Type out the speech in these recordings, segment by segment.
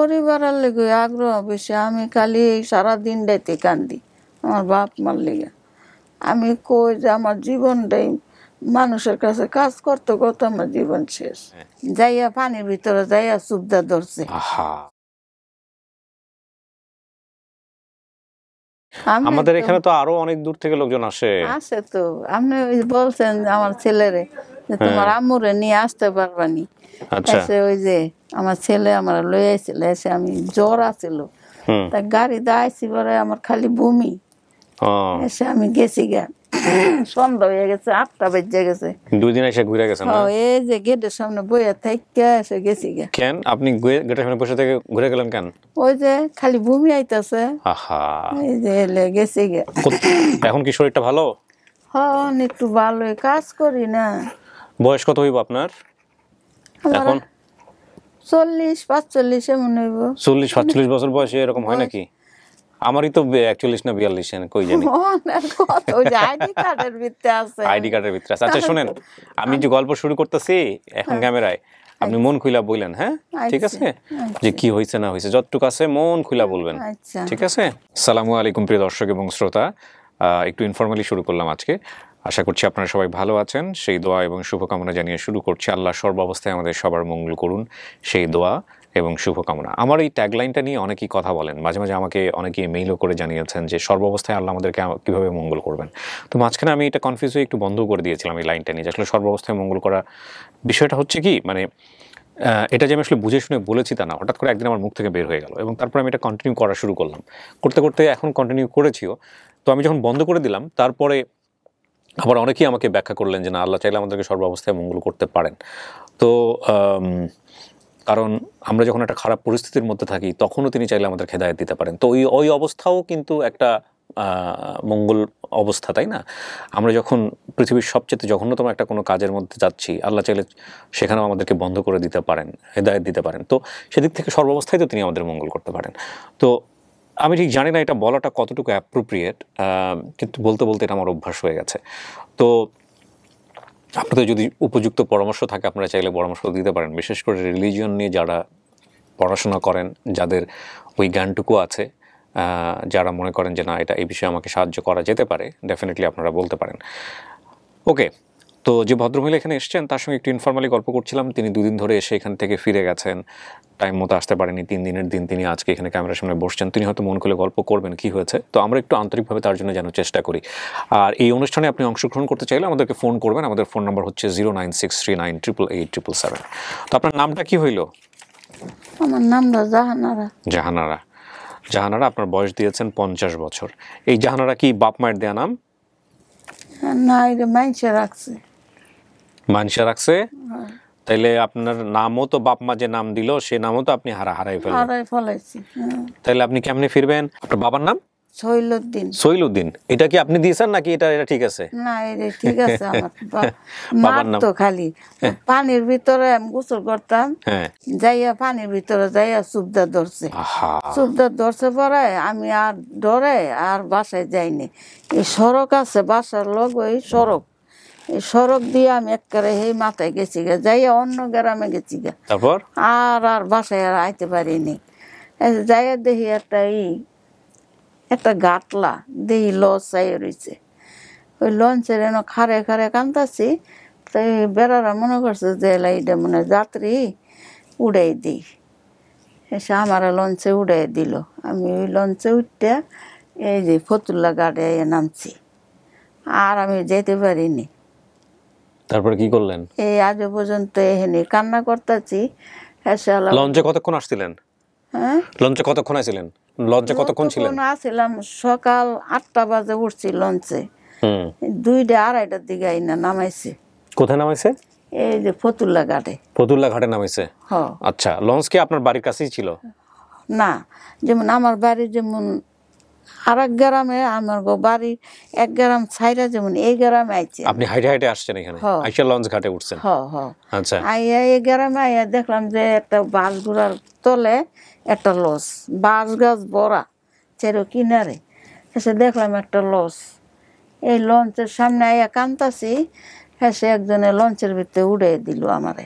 পরিবারের লেগে আগ্রহ বেশি। আমি খালি সারাদিন রাইতে কান্দি আমার বাপ মার লেগে। আমি কই যে আমার জীবনটাই মানুষের কাছে কাজ করতে করতে আমার জীবন শেষ। যাইয়া পানির ভিতরে যাইয়া সুবদা ধরছে। আমাদের এখানে তো আরো অনেক দূর থেকে লোকজন আসে। আসে তো, আপনি বলছেন আমার ছেলেরে যে তোমার আম্মুরে নিয়ে আসতে পারবানি। এসে ওই যে আমার ছেলে আমার লই আইছিল, এসে আমি জ্বর আছিল, তা গাড়িতে আইসি পরে আমার খালি বমি। এসে আমি গেছি গা, সন্ধ্যা হয়ে গেছে, 8টা বেজে গেছে। 2 দিন এসে ঘুরে গেছেন না? এই যে গেটের সামনে বইয়া থাইকা এসে গেছি গা। কেন আপনি গেটের সামনে বসে থেকে ঘুরে গেলেন কেন? ওই যে খালি বমি আইতাছে। এই যে এলে গেছি গা। এখন কি শরীরটা ভালো? হ্যাঁ, একটু ভালোই, কাজ করি না। বয়স কত হইব আপনার এখন? 40-45 এমন হইব। 40-45 বছর বয়সে এরকম হয় নাকি? আমারই তো 41 না 42, কই জানি। আইডি কার্ডের ভিতরে আছে। আচ্ছা শুনেন, আমি যে গল্প শুরু করতেছি এখন ক্যামেরায়, আপনি মন খুলা বললেন, হ্যাঁ ঠিক আছে? যে কি হয়েছে না হয়েছে যতটুকু আছে মন খুলা বলবেন, ঠিক আছে? আসসালামু আলাইকুম প্রিয় দর্শক এবং শ্রোতা, একটু ইনফর্মালি শুরু করলাম আজকে। আশা করছি আপনারা সবাই ভালো আছেন, সেই দোয়া এবং শুভকামনা জানিয়ে শুরু করছি। আল্লাহ সর্বাবস্থায় আমাদের সবার মঙ্গল করুন, সেই দোয়া এবং শুভকামনা। আমার এই ট্যাগলাইনটা নিয়ে অনেকেই কথা বলেন, মাঝে মাঝে আমাকে অনেকেই মেইলও করে জানিয়েছেন যে সর্বাবস্থায় আল্লাহ আমাদেরকে কীভাবে মঙ্গল করবেন। তো মাঝখানে আমি এটা কনফিউজ হয়ে একটু বন্ধ করে দিয়েছিলাম এই লাইনটা নিয়ে, যে আসলে সর্বাবস্থায় মঙ্গল করা বিষয়টা হচ্ছে কি, মানে এটা যে আমি আসলে বুঝে শুনে বলেছি তা না, হঠাৎ করে একদিন আমার মুখ থেকে বের হয়ে গেল এবং তারপর আমি এটা কন্টিনিউ করা শুরু করলাম, করতে করতে এখন কন্টিনিউ করেছিও। তো আমি যখন বন্ধ করে দিলাম তারপরে আবার অনেকেই আমাকে ব্যাখ্যা করলেন যে না, আল্লাহ চাইলে আমাদেরকে সর্বাবস্থায় মঙ্গল করতে পারেন। তো কারণ আমরা যখন একটা খারাপ পরিস্থিতির মধ্যে থাকি তখনও তিনি চাইলে আমাদের হেদায়েত দিতে পারেন। তো ওই অবস্থাও কিন্তু একটা মঙ্গল অবস্থা, তাই না? আমরা যখন পৃথিবীর সবচেয়ে জঘন্যতম একটা কোনো কাজের মধ্যে যাচ্ছি, আল্লাহ চাইলে সেখানেও আমাদেরকে বন্ধ করে দিতে পারেন, হেদায়েত দিতে পারেন। তো সেদিক থেকে সর্বাবস্থায় তো তিনি আমাদের মঙ্গল করতে পারেন। তো আমি ঠিক জানি না এটা বলাটা কতটুকু অ্যাপ্রোপ্রিয়েট, কিন্তু বলতে বলতে এটা আমার অভ্যাস হয়ে গেছে। তো আপনাদের যদি উপযুক্ত পরামর্শ থাকে আপনারা চাইলে পরামর্শ দিতে পারেন, বিশেষ করে রিলিজিয়ন নিয়ে যারা পড়াশোনা করেন, যাদের ওই জ্ঞানটুকু আছে, যারা মনে করেন যে না এটা এই বিষয়ে আমাকে সাহায্য করা যেতে পারে, ডেফিনেটলি আপনারা বলতে পারেন। ওকে, তো যে ভদ্রমহিলা এখানে এসছেন তার সঙ্গে একটু ইনফর্মালি গল্প করছিলাম। তিনি 2 দিন ধরে এসে এখান থেকে ফিরে গেছেন, টাইম মতো আসতে পারেনি। 3 দিনের দিন তিনি আজকে এখানে ক্যামেরার সামনে বসছেন। তিনি হয়তো মন খুলে গল্প করবেন কি হয়েছে, তো আমরা একটু আন্তরিকভাবে তার জন্য যেন চেষ্টা করি। আর এই অনুষ্ঠানে আপনি অংশগ্রহণ করতে চাইলে আমাদেরকে ফোন করবেন। আমাদের ফোন নাম্বার হচ্ছে 09639888877। তো আপনার নামটা কি হইল? আমার নামটা জাহানারা। জাহানারা। জাহানারা, আপনার বয়স দিয়েছেন 50 বছর। এই জাহানারা কি বাপ মায়ের দেয়া নাম? না, এটা মাইনসে রাখছে। মানসা রাখছে? তাইলে আপনার নামও তো বাপ মা যে নাম দিল সে নামও তো আপনি হারাই ফেলাইছি। তাইলে আপনি কেমনে ফিরবেন? আপনার বাবার নাম সৈলুদ্দিন। সৈলুদ্দিন। এটা কি আপনি দিয়েছেন নাকি এটা ঠিক আছে? না, এটা ঠিক আছে। আমার বাবার নাম তো খালি পানির ভিতরে আমি গোসল করতাম, যাইয়া পানির ভিতরে যাইয়া সুবদা ধরছে। সুবদা ধরছে পরে আমি আর ডরে আর বাসায় যাইনি। এই সড়ক আছে বাসার লগ, ওই সড়ক, এই সড়ক দিয়ে আমি একেবারে এই মাথায় গেছি গা, যাইয়া অন্য গ্রামে গেছি গা। তারপর আর বাসায় আর আইতে পারিনি। যাইয়া দেখি একটা গাটলা দেখি লঞ্চ চাই রয়েছে। ওই লঞ্চের এনে খারে খারে কান্দাছি। তাই বেড়ারা মনে করছে যে এটা মনে যাত্রী, উড়াই দিই। এসে আমার লঞ্চে উড়াই দিল। আমি ওই লঞ্চে উঠতে এই যে ফতুল্লা ঘাটে নামছি, আর আমি যেতে পারিনি। তারপরে কি করলেন? এই আজও পর্যন্ত এখানে কান্না করতেছি। লঞ্চে কতক্ষণ আসছিলেন? হ্যাঁ, লঞ্চে কতক্ষণ আসছিলেন? লঞ্চে কতক্ষণ ছিলেন? আসছিলাম সকাল 8টা বাজে উঠছি লঞ্চে, 2টা-2:30টার দিকে আইনা নামাইছে। কোথায় নামাইছে? এই যে ফতুল্লা ঘাটে। ফতুল্লা ঘাটে নামাইছে? আচ্ছা, লঞ্চ কি আপনার বাড়ির কাছেই ছিল? না, যেমন আমার বাড়ি যেমন আর এক গ্রামে, আমার বাড়ি 1 গ্রাম ছাইরা যেমন এই গ্রামে আইছে। আপনি হাইটে হাইটে আসছেন এখানে, আইসা লঞ্চ ঘাটে উঠছেন? আচ্ছা, আইয়া এই গ্রামে আইয়া দেখলাম যে একটা বাঁশ গুড়ার তলে একটা লঞ্চ, বাঁশ গাছ বড়া চেরো কিনারে। এসে দেখলাম একটা লঞ্চ। এই লঞ্চের সামনে আইয়া কান্তাছি, সে একজনে লঞ্চের ভিতরে উড়ে দিল আমারে।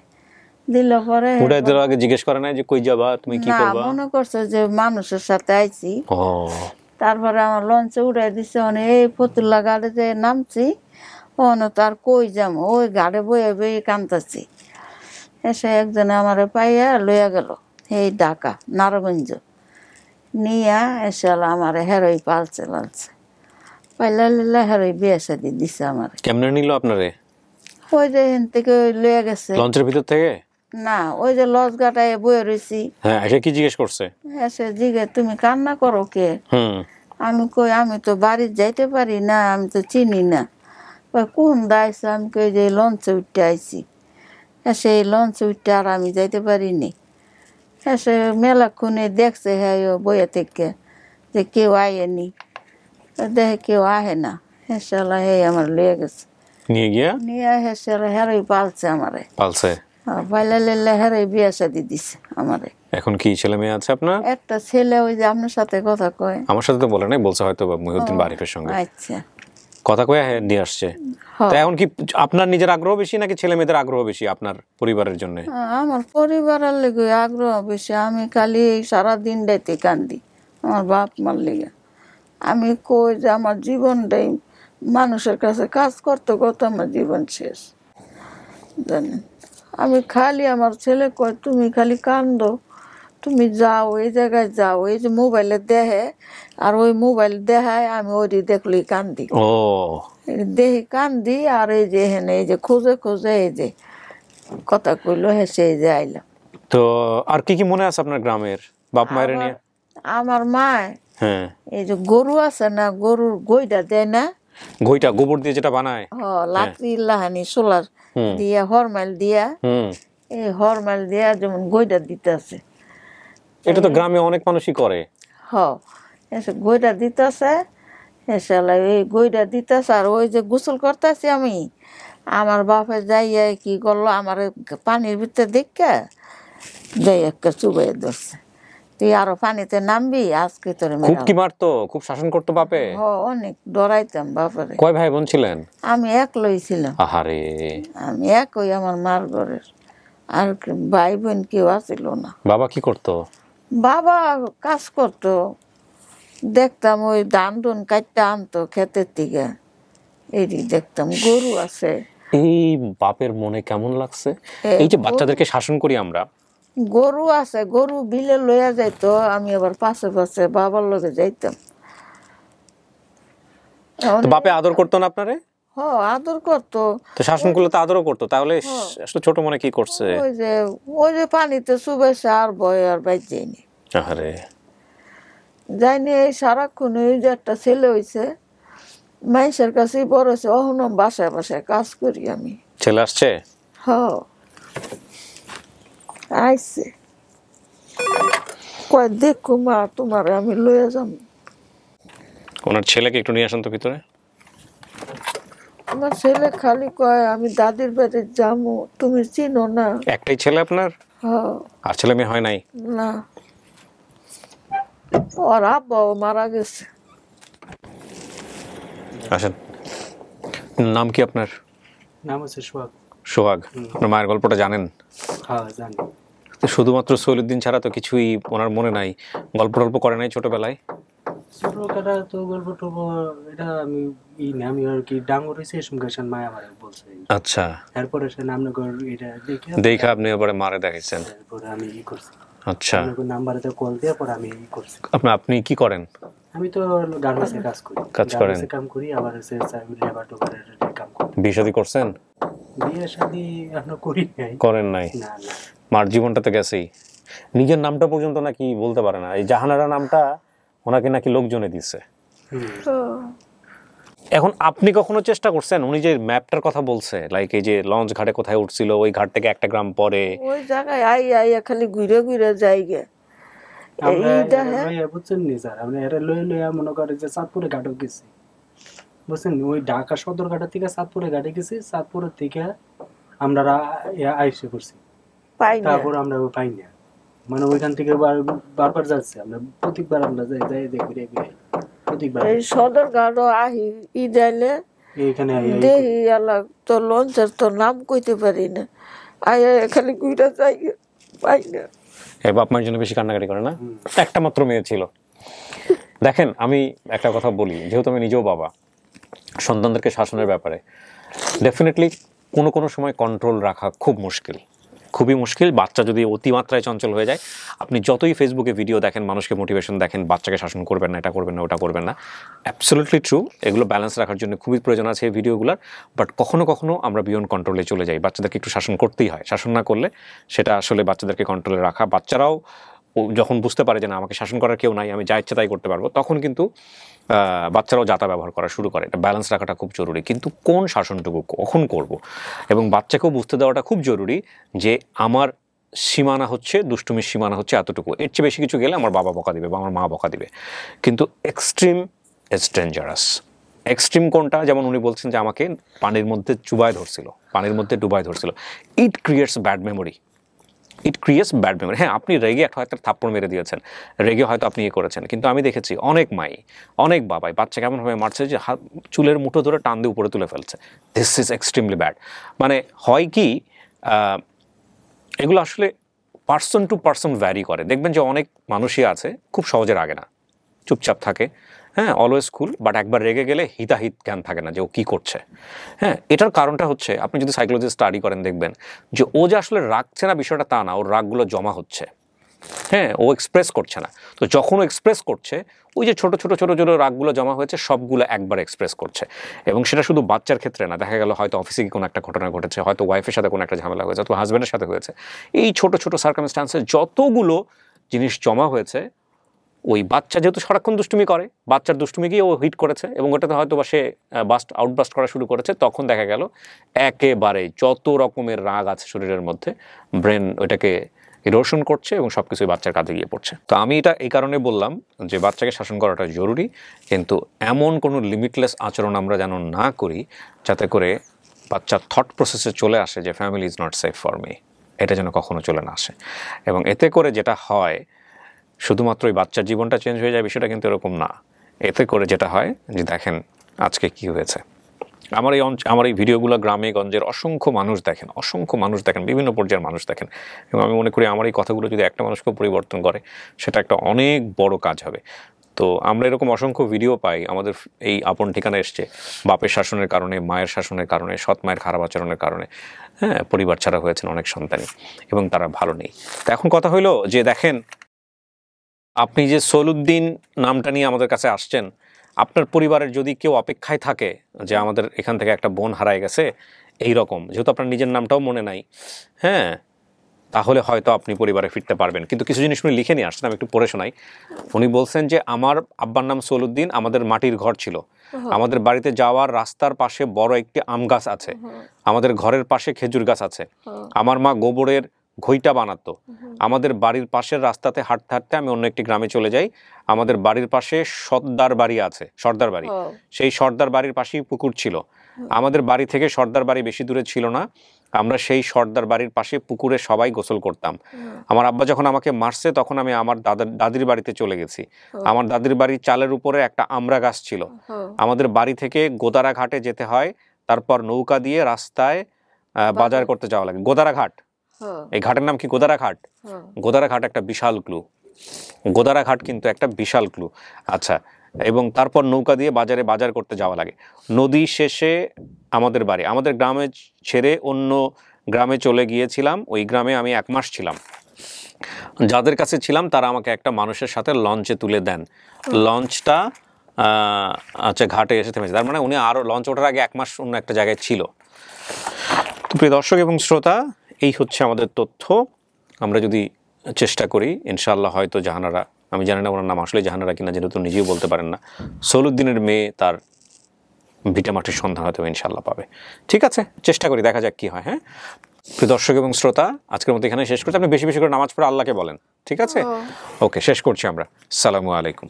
দিলে পরে উড়াই দেওয়ার আগে জিজ্ঞেস করে না যে কই যাবা, তুমি কি না করবা? মনে করছে যে মানুষের সাথে আইছি। তারপরে আমার লঞ্চে উড়াই দিছে, এই ফতুল্লা গাড়ি যে নামছি, তার কই যাম, ওই গাড়ি বয়ে বয়ে কান্দাছি। এসে একজনে আমারে পাইয়া লইয়া গেল এই ঢাকা নারায়ণগঞ্জ নিয়া, এসে আমার হেরোই পালছে পাইলা লিলা হেরোই বিয়ে শাদি দিছে আমার। কেমনে নিল আপনারে? ওই যে এখান থেকে লইয়া গেছে লঞ্চের ভিতর থেকে? না, ওই যে লঞ্চ ঘাটায় বয়ে রয়েছি। হ্যাঁ, এসে কি জিজ্ঞেস করছে? এসে জিজ্ঞেস তুমি কান্না করো কে? আমি কই আমি তো বাড়ি যাইতে পারি না, আমি তো চিনি না। কোন দায়ছে? আমি কই যে লঞ্চে উঠতে আইছি। এসে এই লঞ্চে উঠতে আর আমি যাইতে পারিনি। এসে মেলাক্ষণে দেখছে হ্যাঁ বইয়া থেকে যে কেউ আয়েনি, দেখে কেউ আহে না। হেসালা হে আমার লয়ে গেছে, নিয়ে গিয়া নিয়ে হেসালা হেরোই পালছে আমারে। পালছে? পাইলা লেলে হেরোই বিয়ে শাদি দিছে আমারে। এখন কি ছেলে মেয়ে আছে আপনার? একটা ছেলে ওই যে আপনার সাথে কথা কয়। আমার সাথে তো বলে নাই, বলছে হয়তো মহিউদ্দিন বারিফের সঙ্গে। আচ্ছা, কথা কয়ে নিয়ে আসছে। তা এখন কি আপনার নিজের আগ্রহ বেশি নাকি ছেলে মেয়েদের আগ্রহ বেশি আপনার পরিবারের জন্য? আমার পরিবারের লেগে আগ্রহ বেশি। আমি খালি সারাদিন রাইতে কান্দি আমার বাপ মার লেগে। আমি কই যে আমার জীবনটাই মানুষের কাছে কাজ করতে করতে আমার জীবন শেষ জানেন। আমি খালি আমার ছেলে কয় তুমি খালি কান্দো, তুমি যাও এই জায়গায় যাও, এই যে মোবাইলে দেখে আর ওই মোবাইল দেখায়, আমি ওই দেখলেই কান্দি। দেখি কান্দি আর এই যে হেনে এই যে খুঁজে খুঁজে এই যে কথা কইলো হেসে এই যে আইলাম। তো আর কি কি মনে আছে আপনার গ্রামের বাপ মায়ের নিয়ে? আমার মা হ্যাঁ, এই যে গরু আছে না, গরুর গইটা দেয় না, গইটা গোবর দিয়ে যেটা বানায়, লাকড়ি লাহানি সোলার দিয়া হরমাইল দিয়া, এই হরমাইল দিয়া যেমন গইটা দিতে আছে। এটা তো গ্রামে অনেক মানুষই করে। এসে গইটা দিতেছে, এসে এই গইটা দিতেছে। আর ওই যে গোসল করতেছি আমি, আমার বাপে যাইয়া কি করলো, আমার পানির ভিতরে দেখে যাই একটা চুবাই ধরছে, তুই আরো পানিতে নামবি আজকে তোর। খুব কি মারতো, খুব শাসন করতো বাপে? অনেক ডরাইতাম বাপরে। কয় ভাই বোন ছিলেন? আমি একলাই ছিলাম। আহারে, আমি একই আমার মার ঘরের, আর ভাই বোন কেউ আসিল না। বাবা কি করতো? বাবা কাজ করতো, দেখতাম ওই ধান টুন কাটতে আনতো ক্ষেতের থেকে, এই দেখতাম গরু আছে। এই বাপের মনে কেমন লাগছে এই যে বাচ্চাদেরকে শাসন করি আমরা? গরু আছে, গরু বিলে লইয়া যাইতো, আমি আবার পাশে পাশে বাবার লগে যাইতাম। বাপে আদর করতো না আপনারে? আদর করতো। তো শাসন করলে তো আদরও করতো, তাহলে ছোট মনে কি করছে? ওই যে পানিতে চুবাইছে আর ভয় আর বাইর যায়নি। আরে যাইনি, এই সারাক্ষণ ওই যে একটা ছেলে হয়েছে মানুষের কাছে বড় হয়েছে, অহনো বাসায় বাসায় কাজ করি আমি। ছেলে আসছে? আইছে, কয় দেখো মা তোমার আমি লইয়া যাম। ওনার ছেলেকে একটু নিয়ে আসেন তো ভিতরে। আমার ছেলে খালি কয় আমি দাদির বাড়ি যাবো, তুমি চিনো না। একটাই ছেলে আপনার? আর ছেলে মেয়ে হয় নাই? না, ওর আব্বাও মারা গেছে। আসেন, নাম কি আপনার? নাম হচ্ছে সোহাগ। সোহাগ, আপনার মায়ের গল্পটা জানেন? হ্যাঁ জানি। শুধুমাত্র সৈলুদ্দিন ছাড়া তো কিছুই ওনার মনে নাই? গল্প টল্প করে নাই ছোটবেলায়? ছোটবেলা তো গল্প টল্প এটা আমি আমি আর কি ডাঙর হয়েছে এসম মায়া মারে বলছে। আচ্ছা, তারপরে সে নামনগর এটা দেখে আপনি এবারে মারে দেখাইছেন? তারপরে আমি করছি। আচ্ছা, নাম্বারেতে কল দিয়ে পরে আমি করছি। আপনি কি করেন? আমি তো গার্মেন্টসে কাজ করেন? কাম করি, আবার লেবার টোবারের কাম করি। বিয়ে শাদী করছেন? বিয়ে শাদী এখনো করি নাই। করেন নাই? না না, মার জীবনটা তো গেছেই। নিজের নামটা পর্যন্ত নাকি বলতে পারে না। এই জাহানারা নামটা ওনাকে নাকি লোকজনে দিচ্ছে। এখন আপনি কখনো চেষ্টা করছেন? উনি যে ম্যাপটার কথা বলছে, লাইক এই যে লঞ্চ ঘাটে কোথায় উঠছিল, ওই ঘাট থেকে একটা গ্রাম পরে ওই জায়গায় আইয়া খালি ঘুরে ঘুরে যাইগে। বুঝছেন নি স্যার, আমরা এরা লইয়া মনে করে যে চাঁদপুরে ঘাটও গেছি, বুঝছেন, ওই ঢাকা সদর ঘাটের থেকে চাঁদপুরে ঘাটে গেছি, চাঁদপুরের থেকে আমরা আইসে করছি, তারপর আমরা পাই না, মানে ওইখান থেকে বারবার যাচ্ছে, আমরা প্রত্যেকবার আমরা যাই দেখি প্রত্যেকবার এই সদর ঘাটও আহি যাইলে এইখানে দেখি আলা তো লঞ্চের তো নাম কইতে পারি না, খালি গুইটা যাই পাই না। এই বাপ মায়ের জন্য বেশি কান্নাকাটি করে না? একটা মাত্র মেয়ে ছিল। দেখেন আমি একটা কথা বলি, যেহেতু আমি নিজেও বাবা, সন্তানদেরকে শাসনের ব্যাপারে ডেফিনেটলি কোনো কোনো সময় কন্ট্রোল রাখা খুব মুশকিল, খুবই মুশকিল। বাচ্চা যদি অতিমাত্রায় চঞ্চল হয়ে যায়, আপনি যতই ফেসবুকে ভিডিও দেখেন, মানুষকে মোটিভেশন দেখেন, বাচ্চাকে শাসন করবেন না, এটা করবেন না, ওটা করবেন না, অ্যাবসলিউটলি ট্রু, এগুলো ব্যালেন্স রাখার জন্য খুবই প্রয়োজন আছে এই ভিডিওগুলোর। বাট কখনো কখনো আমরা বিয়ন্ড কন্ট্রোলে চলে যাই, বাচ্চাদেরকে একটু শাসন করতেই হয়। শাসন না করলে সেটা আসলে বাচ্চাদেরকে কন্ট্রোলে রাখা, বাচ্চারাও যখন বুঝতে পারে যে না আমাকে শাসন করার কেউ নাই, আমি যা ইচ্ছা তাই করতে পারবো, তখন কিন্তু বাচ্চারাও যাতা ব্যবহার করা শুরু করে। এটা ব্যালেন্স রাখাটা খুব জরুরি, কিন্তু কোন শাসনটুকু কখন করব, এবং বাচ্চাকেও বুঝতে দেওয়াটা খুব জরুরি যে আমার সীমানা হচ্ছে, দুষ্টুমির সীমানা হচ্ছে এতটুকু, এর চেয়ে বেশি কিছু গেলে আমার বাবা বকা দিবে বা আমার মা বকা দিবে। কিন্তু এক্সট্রিম ইজ ডেঞ্জারাস। এক্সট্রিম কোনটা? যেমন উনি বলছেন যে আমাকে পানির মধ্যে চুবায় ধরছিল, পানির মধ্যে ডুবায় ধরছিল। It creates bad memory, it creates bad memory. হ্যাঁ, আপনি রেগে হয়তো থাপ্পড় মেরে দিয়েছেন, রেগে হয়তো আপনি করেছেন, কিন্তু আমি দেখেছি অনেক মাই, অনেক বাবাই বাচ্চা কেমনভাবে মারছে যে চুলের মুঠো ধরে টান দিয়ে উপরে তুলে ফেলছে। This is extremely bad. মানে হয় কি, এগুলো আসলে পার্সন টু পার্সন ভ্যারি করে। দেখবেন যে অনেক মানুষই আছে খুব সহজে রাগে না, চুপচাপ থাকে, হ্যাঁ, অলওয়েজ কুল, বাট একবার রেগে গেলে হিতাহিত জ্ঞান থাকে না যে ও কী করছে। হ্যাঁ, এটার কারণটা হচ্ছে, আপনি যদি সাইকোলজি স্টাডি করেন দেখবেন যে ও যে আসলে রাগছে না বিষয়টা তা না, ওর রাগগুলো জমা হচ্ছে। হ্যাঁ, ও এক্সপ্রেস করছে না। তো যখন ও এক্সপ্রেস করছে, ওই যে ছোট ছোট ছোট ছোট রাগগুলো জমা হয়েছে সবগুলো একবার এক্সপ্রেস করছে। এবং সেটা শুধু বাচ্চার ক্ষেত্রে না, দেখা গেল হয়তো অফিসে কোনো একটা ঘটনা ঘটেছে, হয়তো ওয়াইফের সাথে কোনো একটা ঝামেলা হয়েছে, অথবা হাজব্যান্ডের সাথে হয়েছে। এই ছোট ছোট সার্কামস্টান্সে যতগুলো জিনিস জমা হয়েছে, ওই বাচ্চা যেহেতু সারাক্ষণ দুষ্টুমি করে, বাচ্চার দুষ্টুমিকেই ও হিট করেছে এবং ওটাতে হয়তো বা সে আউটবাস্ট করা শুরু করেছে, তখন দেখা গেল একেবারে যত রকমের রাগ আছে শরীরের মধ্যে, ব্রেন ওইটাকে ইরোশন করছে এবং সব কিছুই বাচ্চার কাঁধে গিয়ে পড়ছে। তো আমি এটা এই কারণে বললাম যে বাচ্চাকে শাসন করাটা জরুরি, কিন্তু এমন কোনো লিমিটলেস আচরণ আমরা যেন না করি যাতে করে বাচ্চার থট প্রসেসে চলে আসে যে family is not safe for me, এটা যেন কখনো চলে না আসে। এবং এতে করে যেটা হয়, শুধুমাত্র ওই বাচ্চার জীবনটা চেঞ্জ হয়ে যায় বিষয়টা কিন্তু এরকম না। এতে করে যেটা হয় যে দেখেন আজকে কি হয়েছে, আমার এই ভিডিওগুলো গ্রামে গঞ্জের অসংখ্য মানুষ দেখেন, বিভিন্ন পর্যায়ের মানুষ দেখেন, এবং আমি মনে করি আমার এই কথাগুলো যদি একটা মানুষকেও পরিবর্তন করে, সেটা একটা অনেক বড় কাজ হবে। তো আমরা এরকম অসংখ্য ভিডিও পাই, আমাদের এই আপন ঠিকানা এসছে বাপের শাসনের কারণে, মায়ের শাসনের কারণে, সৎ মায়ের খারাপ আচরণের কারণে, হ্যাঁ, পরিবার ছাড়া হয়েছেন অনেক সন্তানই এবং তারা ভালো নেই। তো এখন কথা হইলো যে দেখেন, আপনি যে সৌলুদ্দিন নামটা নিয়ে আমাদের কাছে আসছেন, আপনার পরিবারের যদি কেউ অপেক্ষায় থাকে যে আমাদের এখান থেকে একটা বোন হারায় গেছে এই রকম, যেহেতু আপনার নিজের নামটাও মনে নাই, হ্যাঁ, তাহলে হয়তো আপনি পরিবারে ফিরতে পারবেন। কিন্তু কিছু জিনিস উনি লিখে নিয়ে আসছেন, আমি একটু পড়ে শোনাই। উনি বলছেন যে আমার আব্বার নাম সৌলুদ্দিন, আমাদের মাটির ঘর ছিল, আমাদের বাড়িতে যাওয়ার রাস্তার পাশে বড় একটি আম গাছ আছে, আমাদের ঘরের পাশে খেজুর গাছ আছে, আমার মা গোবরের ঘইটা বানাতো, আমাদের বাড়ির পাশের রাস্তাতে হাঁটতে হাঁটতে আমি অন্য একটি গ্রামে চলে যাই, আমাদের বাড়ির পাশে সর্দার বাড়ি আছে, সর্দার বাড়ি, সেই সর্দার বাড়ির পাশেই পুকুর ছিল, আমাদের বাড়ি থেকে সর্দার বাড়ি বেশি দূরে ছিল না, আমরা সেই সর্দার বাড়ির পাশে পুকুরে সবাই গোসল করতাম। আমার আব্বা যখন আমাকে মারছে তখন আমি আমার দাদির বাড়িতে চলে গেছি, আমার দাদির বাড়ির চালের উপরে একটা আমড়া গাছ ছিল, আমাদের বাড়ি থেকে গোদারা ঘাটে যেতে হয়, তারপর নৌকা দিয়ে রাস্তায় বাজার করতে যাওয়া লাগে। গোদারা ঘাট, এই ঘাটের নাম কি? গোদারা ঘাট। গোদারা ঘাট একটা বিশাল ক্লু, গোদারা ঘাট কিন্তু একটা বিশাল ক্লু। আচ্ছা, এবং তারপর নৌকা দিয়ে বাজার করতে যাওয়া লাগে। নদী শেষে আমাদের বাড়ি, আমাদের গ্রামে ছেড়ে অন্য গ্রামে চলে গিয়েছিলাম, ওই গ্রামে আমি 1 মাস ছিলাম। যাদের কাছে ছিলাম তারা আমাকে একটা মানুষের সাথে লঞ্চে তুলে দেন, লঞ্চটা আচ্ছা ঘাটে এসে থেমেছে, তার মানে উনি আরও লঞ্চ ওঠার আগে 1 মাস অন্য একটা জায়গায় ছিল। তো প্রিয় দর্শক এবং শ্রোতা, এই হচ্ছে আমাদের তথ্য। আমরা যদি চেষ্টা করি ইনশাআল্লাহ হয়তো জাহানারা, আমি জানি না ওনার নাম আসলে জাহানারা কিনা, যেহেতু নিজেও বলতে পারেন না, সৌলুদ্দিনের মেয়ে তার ভিটামাটির সন্ধান হয়তো ইনশাআল্লাহ পাবে। ঠিক আছে, চেষ্টা করি, দেখা যাক কি হয়। হ্যাঁ প্রিয় দর্শক এবং শ্রোতা, আজকের মতো এখানে শেষ করছি। আপনি বেশি বেশি করে নামাজ পড়ে আল্লাহকে বলেন, ঠিক আছে? ওকে, শেষ করছি আমরা। আসসালামু আলাইকুম।